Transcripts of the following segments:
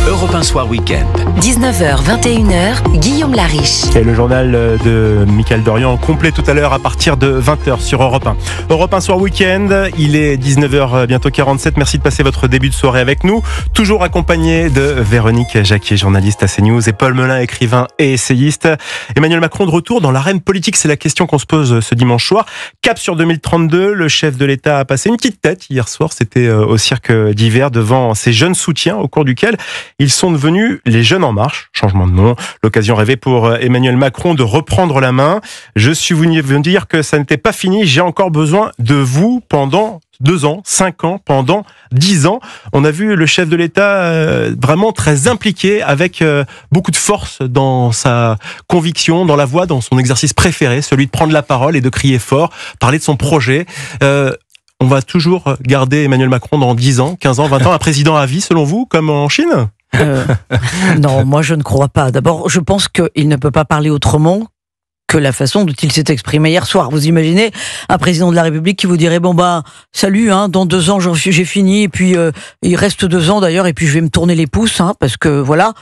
Europe 1 Soir Week-end. 19h, 21h, Guillaume Lariche. Et le journal de Mickaël Dorian complet tout à l'heure à partir de 20h sur Europe 1. Europe 1 Soir Week-end, il est 19h bientôt 47. Merci de passer votre début de soirée avec nous. Toujours accompagné de Véronique Jacquier, journaliste à CNews, et Paul Melun, écrivain et essayiste. Emmanuel Macron de retour dans l'arène politique, c'est la question qu'on se pose ce dimanche soir. Cap sur 2032, le chef de l'État a passé une petite tête hier soir. C'était au cirque d'hiver devant ses jeunes soutiens au cours duquel ils sont devenus les Jeunes en Marche, changement de nom, l'occasion rêvée pour Emmanuel Macron de reprendre la main. Je suis venu vous dire que ça n'était pas fini, j'ai encore besoin de vous pendant 2 ans, 5 ans, pendant 10 ans. On a vu le chef de l'État vraiment très impliqué, avec beaucoup de force dans sa conviction, dans la voix, dans son exercice préféré, celui de prendre la parole et de crier fort, parler de son projet. On va toujours garder Emmanuel Macron dans 10 ans, 15 ans, 20 ans, un président à vie, selon vous, comme en Chine ? Non, moi je ne crois pas. D'abord, je pense qu'il ne peut pas parler autrement que la façon dont il s'est exprimé hier soir. Vous imaginez un président de la République qui vous dirait salut, dans 2 ans j'ai fini, et puis il reste 2 ans d'ailleurs, et puis je vais me tourner les pouces, parce que voilà,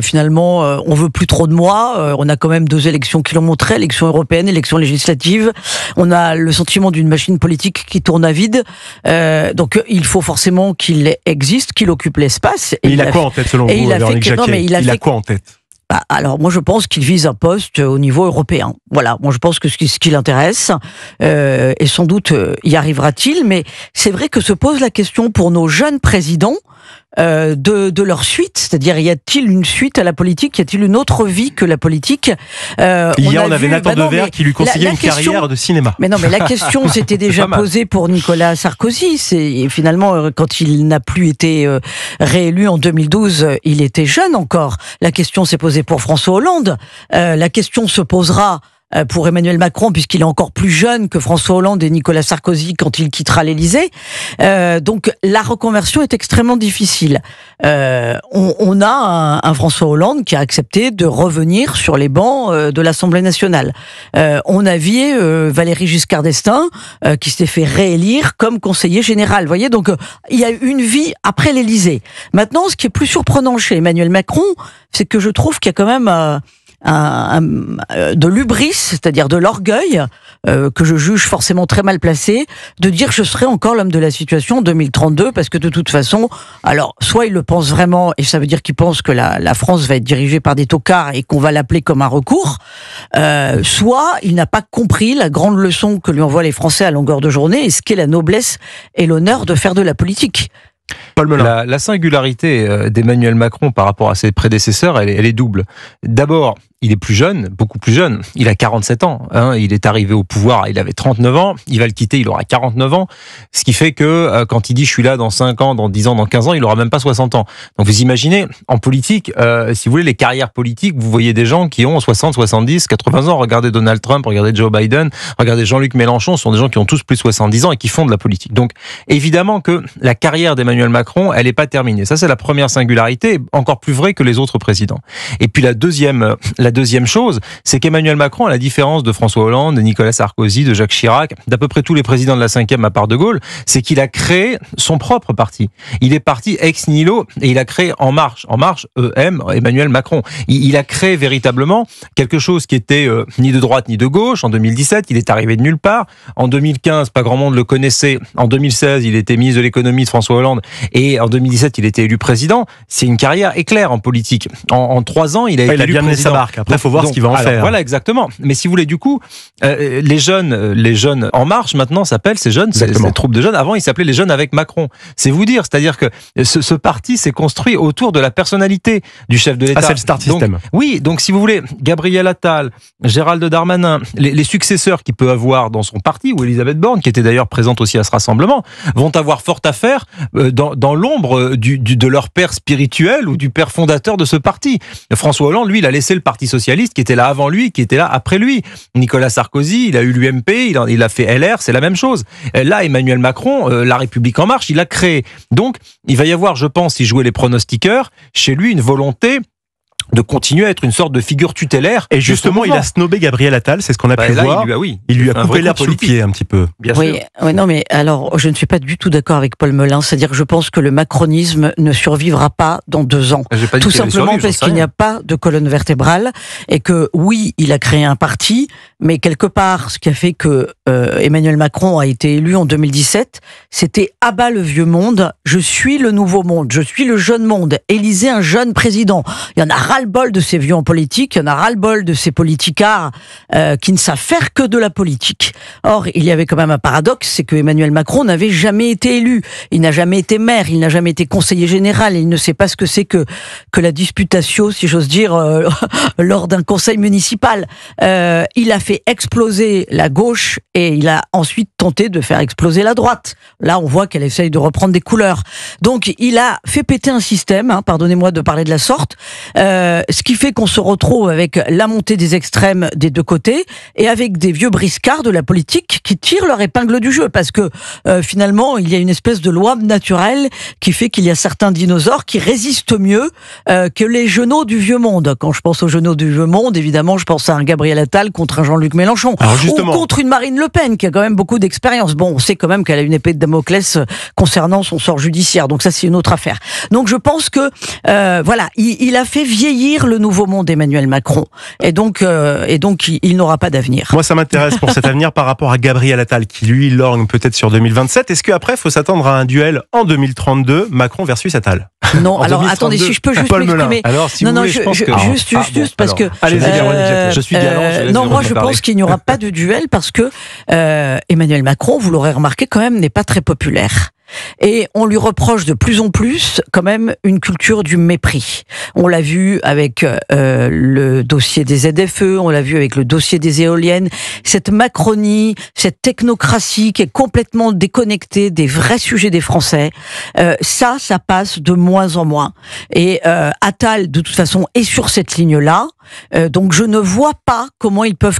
finalement on veut plus trop de moi. On a quand même 2 élections qui l'ont montré, élection européenne, élection législative. On a le sentiment d'une machine politique qui tourne à vide. Donc il faut forcément qu'il existe, qu'il occupe l'espace. Et il a quoi en tête selon vous, Véronique Jacquier ? Il a quoi en tête ? Alors moi je pense qu'il vise un poste au niveau européen. Voilà, moi je pense que ce qui l'intéresse, et sans doute y arrivera-t-il, mais c'est vrai que se pose la question pour nos jeunes présidents de leur suite, c'est-à-dire y a-t-il une suite à la politique, y a-t-il une autre vie que la politique? Hier on avait Nathan Devers qui lui conseillait une carrière de cinéma. Mais non, mais la question s'était déjà posée pour Nicolas Sarkozy. C'est finalement quand il n'a plus été réélu en 2012, il était jeune encore. La question s'est posée pour François Hollande. La question se posera pour Emmanuel Macron, puisqu'il est encore plus jeune que François Hollande et Nicolas Sarkozy quand il quittera l'Élysée. Donc la reconversion est extrêmement difficile. On a un François Hollande qui a accepté de revenir sur les bancs de l'Assemblée nationale. On a vu Valéry Giscard d'Estaing qui s'était fait réélire comme conseiller général. Vous voyez, donc il y a une vie après l'Élysée. Maintenant, ce qui est plus surprenant chez Emmanuel Macron, c'est que je trouve qu'il y a quand même de l'hubris, c'est-à-dire de l'orgueil, que je juge forcément très mal placé, de dire je serai encore l'homme de la situation en 2032, parce que de toute façon, alors soit il le pense vraiment, et ça veut dire qu'il pense que la France va être dirigée par des tocards et qu'on va l'appeler comme un recours, soit il n'a pas compris la grande leçon que lui envoient les Français à longueur de journée, et ce qu'est la noblesse et l'honneur de faire de la politique. La singularité d'Emmanuel Macron par rapport à ses prédécesseurs, elle est double. D'abord, il est plus jeune, beaucoup plus jeune. Il a 47 ans. Il est arrivé au pouvoir, il avait 39 ans. Il va le quitter, il aura 49 ans. Ce qui fait que quand il dit « je suis là dans 5 ans, dans 10 ans, dans 15 ans », il aura même pas 60 ans. Donc vous imaginez, en politique, si vous voulez, les carrières politiques, vous voyez des gens qui ont 60, 70, 80 ans. Regardez Donald Trump, regardez Joe Biden, regardez Jean-Luc Mélenchon. Ce sont des gens qui ont tous plus de 70 ans et qui font de la politique. Donc évidemment que la carrière d'Emmanuel Macron, elle n'est pas terminée. Ça, c'est la première singularité, encore plus vrai que les autres présidents. Et puis la deuxième chose, c'est qu'Emmanuel Macron, à la différence de François Hollande, de Nicolas Sarkozy, de Jacques Chirac, d'à peu près tous les présidents de la 5e à part de Gaulle, c'est qu'il a créé son propre parti. Il est parti ex nihilo et il a créé En Marche. En Marche, Emmanuel Macron. Il a créé véritablement quelque chose qui était ni de droite ni de gauche. En 2017, il est arrivé de nulle part. En 2015, pas grand monde le connaissait. En 2016, il était ministre de l'économie de François Hollande. Et en 2017, il était élu président. C'est une carrière éclair en politique. En 3 ans, il a été élu président. Sa barque. Après, il faut voir ce qu'il va en faire. Voilà, exactement. Mais si vous voulez, du coup, les jeunes En Marche, maintenant, s'appellent ces jeunes, ces troupes de jeunes. Avant, ils s'appelaient les Jeunes avec Macron. C'est vous dire, c'est-à-dire que ce parti s'est construit autour de la personnalité du chef de l'État. C'est le start system. Oui, donc si vous voulez, Gabriel Attal, Gérald Darmanin, les successeurs qu'il peut avoir dans son parti, ou Elisabeth Borne, qui était d'ailleurs présente aussi à ce rassemblement, vont avoir fort à faire dans l'ombre de leur père spirituel ou du père fondateur de ce parti. François Hollande, lui, il a laissé le Parti socialiste qui était là avant lui, qui était là après lui. Nicolas Sarkozy, il a eu l'UMP, il a fait LR, c'est la même chose. Là, Emmanuel Macron, La République En Marche, il a créé. Donc, il va y avoir, je pense, si jouer les pronostiqueurs, chez lui, une volonté de continuer à être une sorte de figure tutélaire. Et justement, il a snobé Gabriel Attal, c'est ce qu'on a pu voir. Il lui a coupé l'herbe sous le pied un petit peu. Bien sûr. Oui, non, mais alors, je ne suis pas du tout d'accord avec Paul Melun. C'est-à-dire que je pense que le macronisme ne survivra pas dans 2 ans. Tout simplement parce qu'il n'y a pas de colonne vertébrale et que, oui, il a créé un parti, mais quelque part, ce qui a fait que Emmanuel Macron a été élu en 2017, c'était « abat le vieux monde, je suis le nouveau monde, je suis le jeune monde, élisez un jeune président ». Il y en a ras-le-bol de ces vieux en politique, il y en a ras-le-bol de ces politicards qui ne savent faire que de la politique. Or, il y avait quand même un paradoxe, c'est que Emmanuel Macron n'avait jamais été élu, il n'a jamais été maire, il n'a jamais été conseiller général, il ne sait pas ce que c'est que la disputatio, si j'ose dire, lors d'un conseil municipal. Il a fait exploser la gauche et il a ensuite tenté de faire exploser la droite. Là, on voit qu'elle essaye de reprendre des couleurs. Donc, il a fait péter un système, pardonnez-moi de parler de la sorte, ce qui fait qu'on se retrouve avec la montée des extrêmes des 2 côtés et avec des vieux briscards de la politique qui tirent leur épingle du jeu parce que finalement il y a une espèce de loi naturelle qui fait qu'il y a certains dinosaures qui résistent mieux que les genoux du vieux monde. Quand je pense aux genoux du vieux monde, évidemment je pense à un Gabriel Attal contre un Jean-Luc Mélenchon ou contre une Marine Le Pen qui a quand même beaucoup d'expérience. Bon, on sait quand même qu'elle a une épée de Damoclès concernant son sort judiciaire, donc ça c'est une autre affaire. Donc je pense que voilà, il a fait vieillir le nouveau monde Emmanuel Macron et donc il n'aura pas d'avenir. Moi ça m'intéresse pour cet avenir par rapport à Gabriel Attal qui lui lorgne peut-être sur 2027. Est-ce qu'après il faut s'attendre à un duel en 202022 Macron versus Attal? Non, alors attendez, si je peux juste m'exprimer. Alors si vous voulez, je pense que juste parce que je suis galant. Non, moi je pense qu'il n'y aura pas de duel parce que Emmanuel Macron, vous l'aurez remarqué quand même, n'est pas très populaire. Et on lui reproche de plus en plus quand même une culture du mépris. On l'a vu avec le dossier des ZFE, on l'a vu avec le dossier des éoliennes. Cette Macronie, cette technocratie qui est complètement déconnectée des vrais sujets des Français, ça passe de moins en moins. Et Attal, de toute façon, est sur cette ligne-là. Donc je ne vois pas comment ils peuvent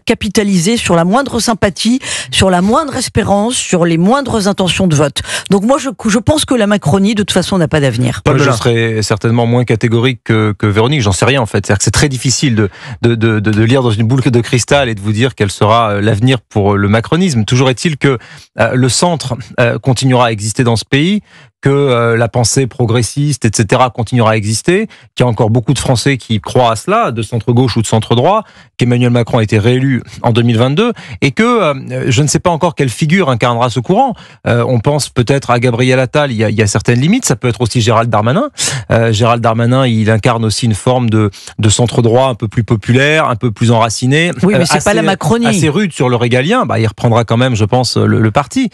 capitaliser sur la moindre sympathie, sur la moindre espérance, sur les moindres intentions de vote. Donc moi je pense que la Macronie de toute façon n'a pas d'avenir. Je serais certainement moins catégorique que Véronique, j'en sais rien en fait. C'est-à-dire que c'est très difficile de lire dans une boule de cristal et de vous dire quel sera l'avenir pour le macronisme. Toujours est-il que le centre continuera à exister dans ce pays, que la pensée progressiste, etc., continuera à exister, qu'il y a encore beaucoup de Français qui croient à cela, de centre-gauche ou de centre-droit, qu'Emmanuel Macron a été réélu en 2022, et que je ne sais pas encore quelle figure incarnera ce courant. On pense peut-être à Gabriel Attal, il y a certaines limites, ça peut être aussi Gérald Darmanin. Gérald Darmanin, il incarne aussi une forme de centre-droit un peu plus populaire, un peu plus enraciné. Oui, mais c'est pas la Macronie. Assez rude sur le régalien, il reprendra quand même, je pense, le parti.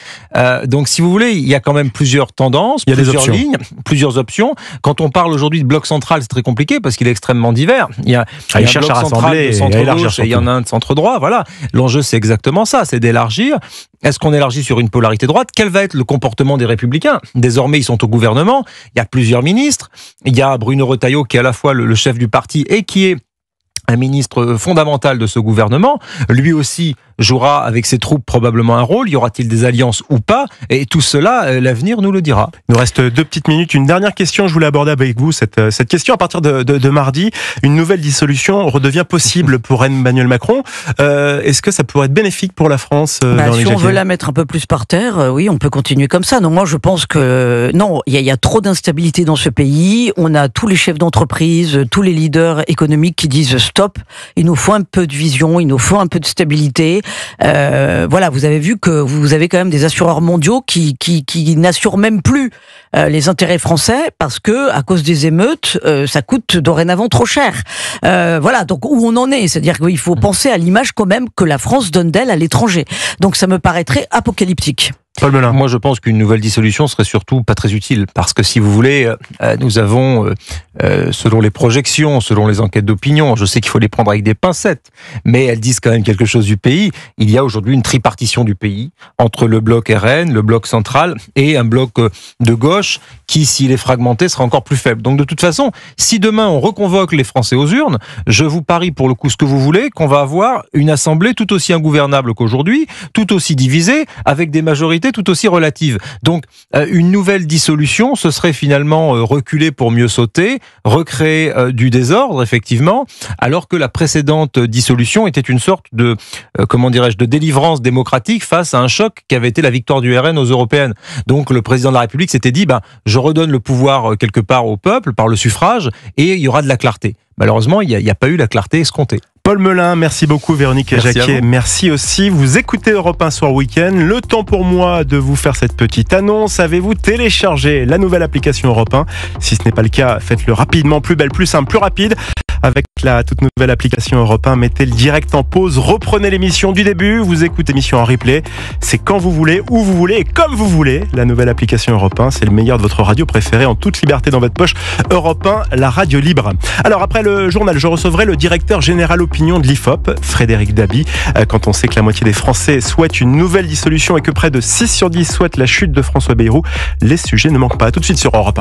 Donc si vous voulez, il y a quand même plusieurs tendances. Il y a plusieurs lignes, plusieurs options. Quand on parle aujourd'hui de bloc central, c'est très compliqué parce qu'il est extrêmement divers. Il y a un bloc central de centre-gauche et il y en a un de centre-droit. Voilà. L'enjeu, c'est exactement ça, c'est d'élargir. Est-ce qu'on élargit sur une polarité droite? Quel va être le comportement des Républicains? Désormais, ils sont au gouvernement. Il y a plusieurs ministres. Il y a Bruno Retailleau qui est à la fois le chef du parti et qui est un ministre fondamental de ce gouvernement. Lui aussi jouera avec ses troupes probablement un rôle. Y aura-t-il des alliances ou pas? Et tout cela, l'avenir nous le dira. Il nous reste 2 petites minutes. Une dernière question, je voulais aborder avec vous cette question. À partir de mardi, une nouvelle dissolution redevient possible pour Emmanuel Macron. Est-ce que ça pourrait être bénéfique pour la France? Si on veut la mettre un peu plus par terre, oui, on peut continuer comme ça. Non, moi je pense que non, il y a trop d'instabilité dans ce pays. On a tous les chefs d'entreprise, tous les leaders économiques qui disent stop. Il nous faut un peu de vision, il nous faut un peu de stabilité. Voilà, vous avez vu que vous avez quand même des assureurs mondiaux qui n'assurent même plus les intérêts français parce que à cause des émeutes, ça coûte dorénavant trop cher. Voilà, donc où on en est, c'est-à-dire qu'il faut penser à l'image quand même que la France donne d'elle à l'étranger. Donc ça me paraîtrait apocalyptique. Paul Melun. Moi, je pense qu'une nouvelle dissolution serait surtout pas très utile, parce que si vous voulez, nous avons, selon les projections, selon les enquêtes d'opinion, je sais qu'il faut les prendre avec des pincettes, mais elles disent quand même quelque chose du pays. Il y a aujourd'hui une tripartition du pays entre le bloc RN, le bloc central et un bloc de gauche. gauche qui, s'il est fragmenté, sera encore plus faible. Donc de toute façon, si demain on reconvoque les Français aux urnes, je vous parie pour le coup ce que vous voulez, qu'on va avoir une assemblée tout aussi ingouvernable qu'aujourd'hui, tout aussi divisée, avec des majorités tout aussi relatives. Donc une nouvelle dissolution, ce serait finalement reculer pour mieux sauter, recréer du désordre, effectivement, alors que la précédente dissolution était une sorte de, de délivrance démocratique face à un choc qui avait été la victoire du RN aux européennes. Donc le président de la République s'était dit, je redonne le pouvoir quelque part au peuple par le suffrage et il y aura de la clarté. Malheureusement, il n'y a pas eu la clarté escomptée. Paul Melun, merci beaucoup. Véronique Jacquier, merci aussi. Vous écoutez Europe 1 Soir Week-end. Le temps pour moi de vous faire cette petite annonce. Avez-vous téléchargé la nouvelle application Europe 1 ? Si ce n'est pas le cas, faites-le rapidement, plus belle, plus simple, plus rapide. Avec la toute nouvelle application Europe 1, mettez le direct en pause, reprenez l'émission du début, vous écoutez l'émission en replay. C'est quand vous voulez, où vous voulez et comme vous voulez. La nouvelle application Europe 1, c'est le meilleur de votre radio préférée en toute liberté dans votre poche. Europe 1, la radio libre. Alors après le journal, je recevrai le directeur général opinion de l'IFOP, Frédéric Dabi. Quand on sait que la moitié des Français souhaitent une nouvelle dissolution et que près de 6 sur 10 souhaitent la chute de François Bayrou, les sujets ne manquent pas. À tout de suite sur Europe 1.